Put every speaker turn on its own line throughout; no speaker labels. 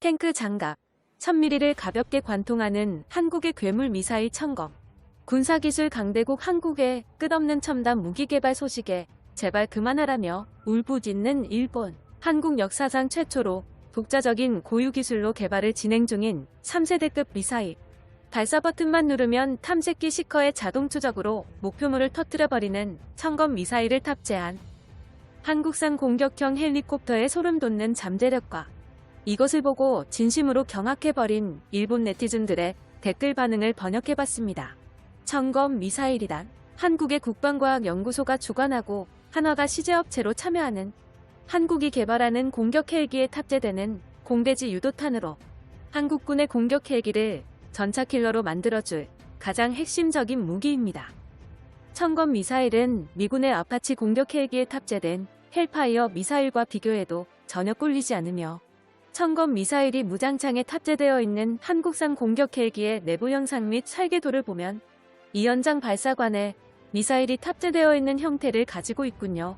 탱크 장갑 1000mm를 가볍게 관통하는 한국의 괴물 미사일 천검. 군사기술 강대국 한국의 끝없는 첨단 무기 개발 소식에 제발 그만하라며 울부짖는 일본. 한국 역사상 최초로 독자적인 고유 기술로 개발을 진행 중인 3세대급 미사일. 발사 버튼만 누르면 탐색기 시커에 자동 추적으로 목표물을 터뜨려버리는 천검 미사일을 탑재한 한국산 공격형 헬리콥터의 소름돋는 잠재력과 이것을 보고 진심으로 경악해버린 일본 네티즌들의 댓글 반응을 번역해봤습니다. 천검 미사일이란 한국의 국방과학연구소가 주관하고 한화가 시제업체로 참여하는 한국이 개발하는 공격 헬기에 탑재되는 공대지 유도탄으로 한국군의 공격 헬기를 전차킬러로 만들어줄 가장 핵심적인 무기입니다. 천검 미사일은 미군의 아파치 공격 헬기에 탑재된 헬파이어 미사일과 비교해도 전혀 꿀리지 않으며 천검 미사일이 무장창에 탑재되어 있는 한국산 공격 헬기의 내부 형상 및 설계도를 보면 이 연장 발사관에 미사일이 탑재되어 있는 형태를 가지고 있군요.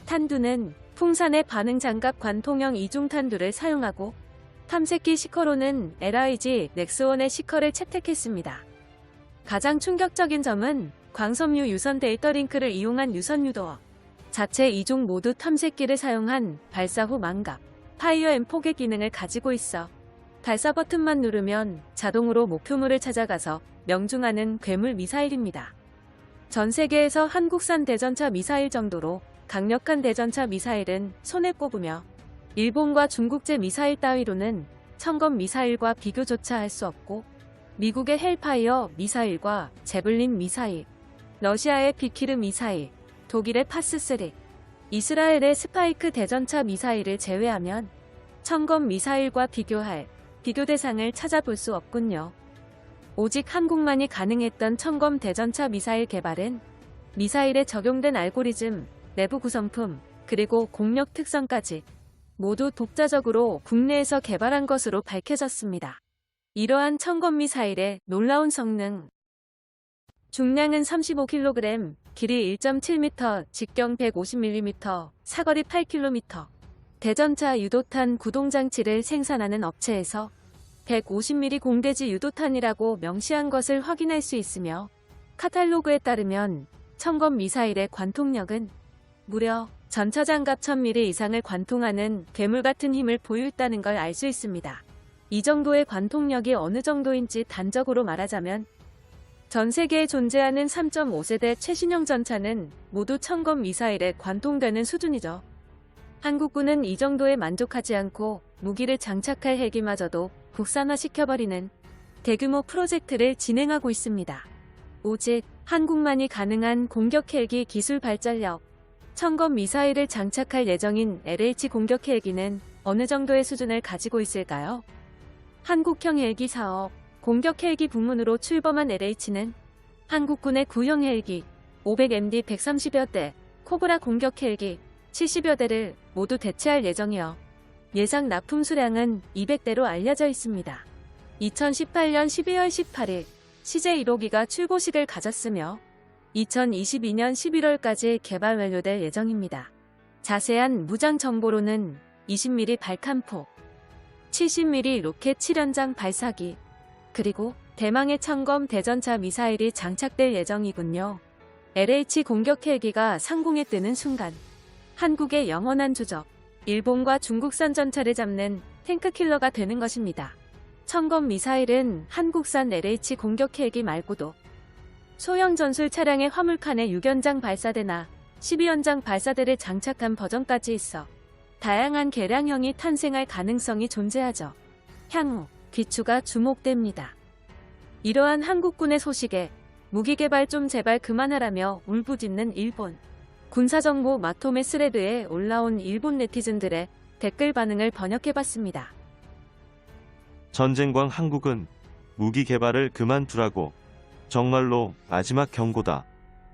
탄두는 풍산의 반응 장갑 관통형 이중탄두를 사용하고 탐색기 시커로는 LIG 넥스원의 시커를 채택했습니다. 가장 충격적인 점은 광섬유 유선 데이터 링크를 이용한 유선 유도어, 자체 2종 모두 탐색기를 사용한 발사 후 망갑, 파이어 앤 포개 기능을 가지고 있어 발사 버튼만 누르면 자동으로 목표물을 찾아가서 명중하는 괴물 미사일입니다. 전 세계에서 한국산 대전차 미사일 정도로 강력한 대전차 미사일은 손에 꼽으며 일본과 중국제 미사일 따위로는 천검 미사일과 비교조차 할 수 없고 미국의 헬파이어 미사일과 제블린 미사일, 러시아의 비키르 미사일, 독일의 파스3, 이스라엘의 스파이크 대전차 미사일을 제외하면 천검 미사일과 비교할 비교 대상을 찾아볼 수 없군요. 오직 한국만이 가능했던 천검 대전차 미사일 개발은 미사일에 적용된 알고리즘, 내부 구성품, 그리고 공력 특성까지 모두 독자적으로 국내에서 개발한 것으로 밝혀졌습니다. 이러한 천검 미사일의 놀라운 성능. 중량은 35kg, 길이 1.7m, 직경 150mm, 사거리 8km. 대전차 유도탄 구동장치를 생산하는 업체에서 150mm 공대지 유도탄이라고 명시한 것을 확인할 수 있으며 카탈로그에 따르면 천검 미사일의 관통력은 무려 전차장갑 1000mm 이상을 관통하는 괴물 같은 힘을 보유했다는 걸 알 수 있습니다. 이 정도의 관통력이 어느 정도인지 단적으로 말하자면 전 세계에 존재하는 3.5세대 최신형 전차는 모두 천검 미사일에 관통되는 수준이죠. 한국군은 이 정도에 만족하지 않고 무기를 장착할 헬기마저도 국산화시켜버리는 대규모 프로젝트를 진행하고 있습니다. 오직 한국만이 가능한 공격 헬기 기술 발전력, 천검 미사일을 장착할 예정인 LH 공격 헬기는 어느 정도의 수준을 가지고 있을까요? 한국형 헬기 사업, 공격 헬기 부문으로 출범한 LH는 한국군의 구형 헬기 500MD 130여 대, 코브라 공격 헬기 70여 대를 모두 대체할 예정이어 예상 납품 수량은 200대로 알려져 있습니다. 2018년 12월 18일 CJ 1호기가 출고식을 가졌으며 2022년 11월까지 개발 완료될 예정입니다. 자세한 무장 정보로는 20mm 발칸포, 70mm 로켓 7연장 발사기, 그리고 대망의 천검 대전차 미사일이 장착될 예정이군요. LH 공격 헬기가 상공에 뜨는 순간 한국의 영원한 주적, 일본과 중국산 전차를 잡는 탱크킬러가 되는 것입니다. 천검 미사일은 한국산 LH 공격 헬기 말고도 소형 전술 차량의 화물칸에 6연장 발사대나 12연장 발사대를 장착한 버전까지 있어 다양한 개량형이 탄생할 가능성이 존재하죠. 향후 귀추가 주목됩니다. 이러한 한국군의 소식에 무기 개발 좀 제발 그만하라며 울부짖는 일본. 군사정보 마토메 스레드에 올라온 일본 네티즌들의 댓글 반응을 번역해봤습니다.
전쟁광 한국은 무기 개발을 그만두라고. 정말로 마지막 경고다.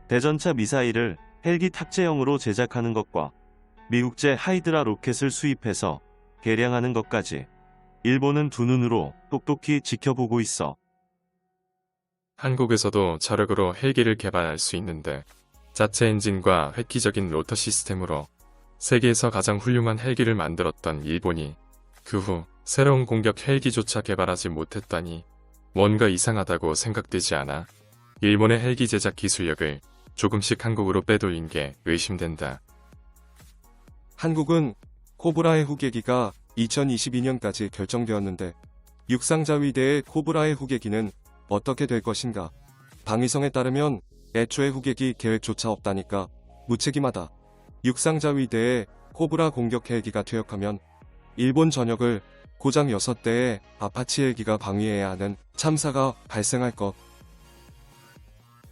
대전차 미사일을 헬기 탑재형으로 제작하는 것과 미국제 하이드라 로켓을 수입해서 개량하는 것까지 일본은 두 눈으로 똑똑히 지켜보고 있어.
한국에서도 저력으로 헬기를 개발할 수 있는데 자체 엔진과 획기적인 로터 시스템으로 세계에서 가장 훌륭한 헬기를 만들었던 일본이 그 후 새로운 공격 헬기조차 개발하지 못했다니 뭔가 이상하다고 생각되지 않아? 일본의 헬기 제작 기술력을 조금씩 한국으로 빼돌린 게 의심된다.
한국은 코브라의 후계기가 2022년까지 결정되었는데 육상자위대의 코브라의 후계기는 어떻게 될 것인가? 방위성에 따르면 애초에 후계기 계획조차 없다니까 무책임하다. 육상자위대의 코브라 공격 헬기가 퇴역하면 일본 전역을 고작 6대의 아파치 헬기가 방위해야 하는 참사가 발생할 것.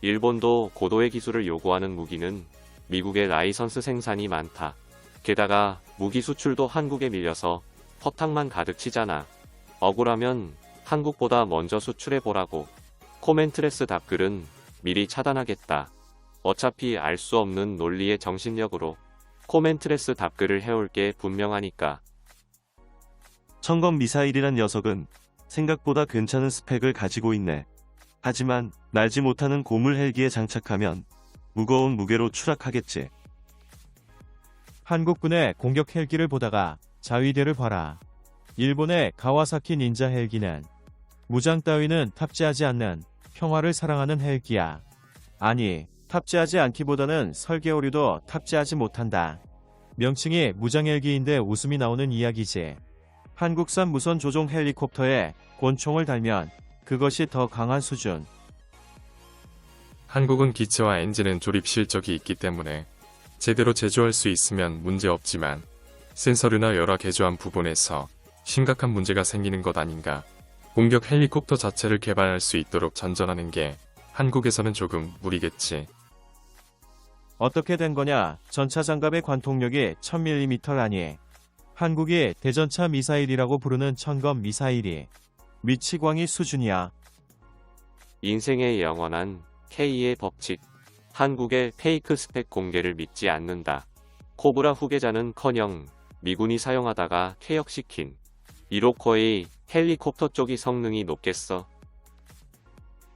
일본도 고도의 기술을 요구하는 무기는 미국의 라이선스 생산이 많다. 게다가 무기 수출도 한국에 밀려서 허탕만 가득 치잖아. 억울하면 한국보다 먼저 수출해보라고. 코멘트레스 답글은 미리 차단하겠다. 어차피 알 수 없는 논리의 정신력으로 코멘트레스 답글을 해올 게 분명하니까.
청검 미사일이란 녀석은 생각보다 괜찮은 스펙을 가지고 있네. 하지만 날지 못하는 고물 헬기에 장착하면 무거운 무게로 추락하겠지.
한국군의 공격 헬기를 보다가 자위대를 봐라. 일본의 가와사키 닌자 헬기는 무장 따위는 탑재하지 않는 평화를 사랑하는 헬기야. 아니, 탑재하지 않기보다는 설계 오류도 탑재하지 못한다. 명칭이 무장 헬기인데 웃음이 나오는 이야기지. 한국산 무선 조종 헬리콥터에 권총을 달면 그것이 더 강한 수준.
한국은 기체와 엔진은 조립 실적이 있기 때문에 제대로 제조할 수 있으면 문제 없지만 센서류나 여러 개조한 부분에서 심각한 문제가 생기는 것 아닌가. 공격 헬리콥터 자체를 개발할 수 있도록 전전하는 게 한국에서는 조금 무리겠지.
어떻게 된 거냐? 전차 장갑의 관통력이 1000mm라니. 한국이 대전차 미사일이라고 부르는 천검 미사일이 미치광이 수준이야.
인생의 영원한 K의 법칙. 한국의 페이크 스펙 공개를 믿지 않는다. 코브라 후계자는커녕 미군이 사용하다가 퇴역시킨 이로커의 헬리콥터 쪽이 성능이 높겠어.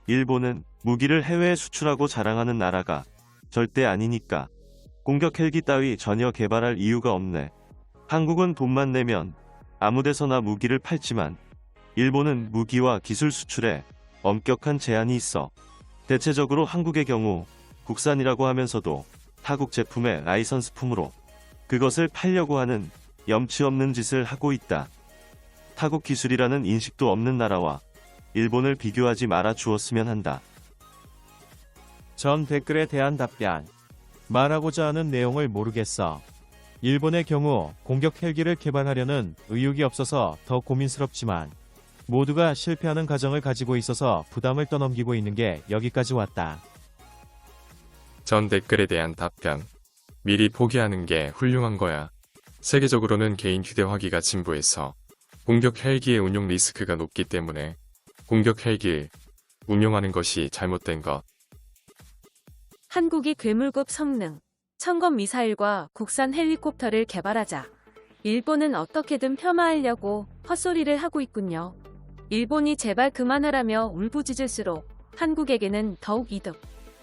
일본은 무기를 해외에 수출하고 자랑하는 나라가 절대 아니니까 공격 헬기 따위 전혀 개발할 이유가 없네. 한국은 돈만 내면 아무데서나 무기를 팔지만 일본은 무기와 기술 수출에 엄격한 제한이 있어. 대체적으로 한국의 경우 국산이라고 하면서도 타국 제품의 라이선스품으로 그것을 팔려고 하는 염치 없는 짓을 하고 있다. 타국 기술이라는 인식도 없는 나라와 일본을 비교하지 말아 주었으면 한다.
전 댓글에 대한 답변. 말하고자 하는 내용을 모르겠어. 일본의 경우 공격 헬기를 개발하려는 의욕이 없어서 더 고민스럽지만 모두가 실패하는 가정을 가지고 있어서 부담을 떠넘기고 있는 게 여기까지 왔다.
전 댓글에 대한 답변. 미리 포기하는 게 훌륭한 거야. 세계적으로는 개인 휴대화기가 진보해서 공격 헬기의 운용 리스크가 높기 때문에 공격 헬기를 운용하는 것이 잘못된 것.
한국이 괴물급 성능, 천검 미사일과 국산 헬리콥터를 개발하자. 일본은 어떻게든 폄하하려고 헛소리를 하고 있군요. 일본이 제발 그만하라며 울부짖을수록 한국에게는 더욱 이득.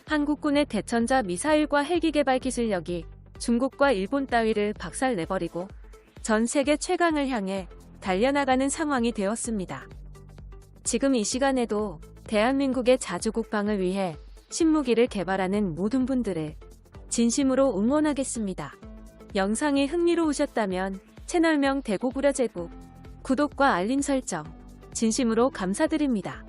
한국군의 대천자 미사일과 헬기 개발 기술력이 중국과 일본 따위를 박살내버리고 전 세계 최강을 향해 달려나가는 상황이 되었습니다. 지금 이 시간에도 대한민국의 자주 국방을 위해 신무기를 개발하는 모든 분들을 진심으로 응원하겠습니다. 영상이 흥미로우셨다면 채널명 대구부려제국 구독과 알림 설정 진심으로 감사드립니다.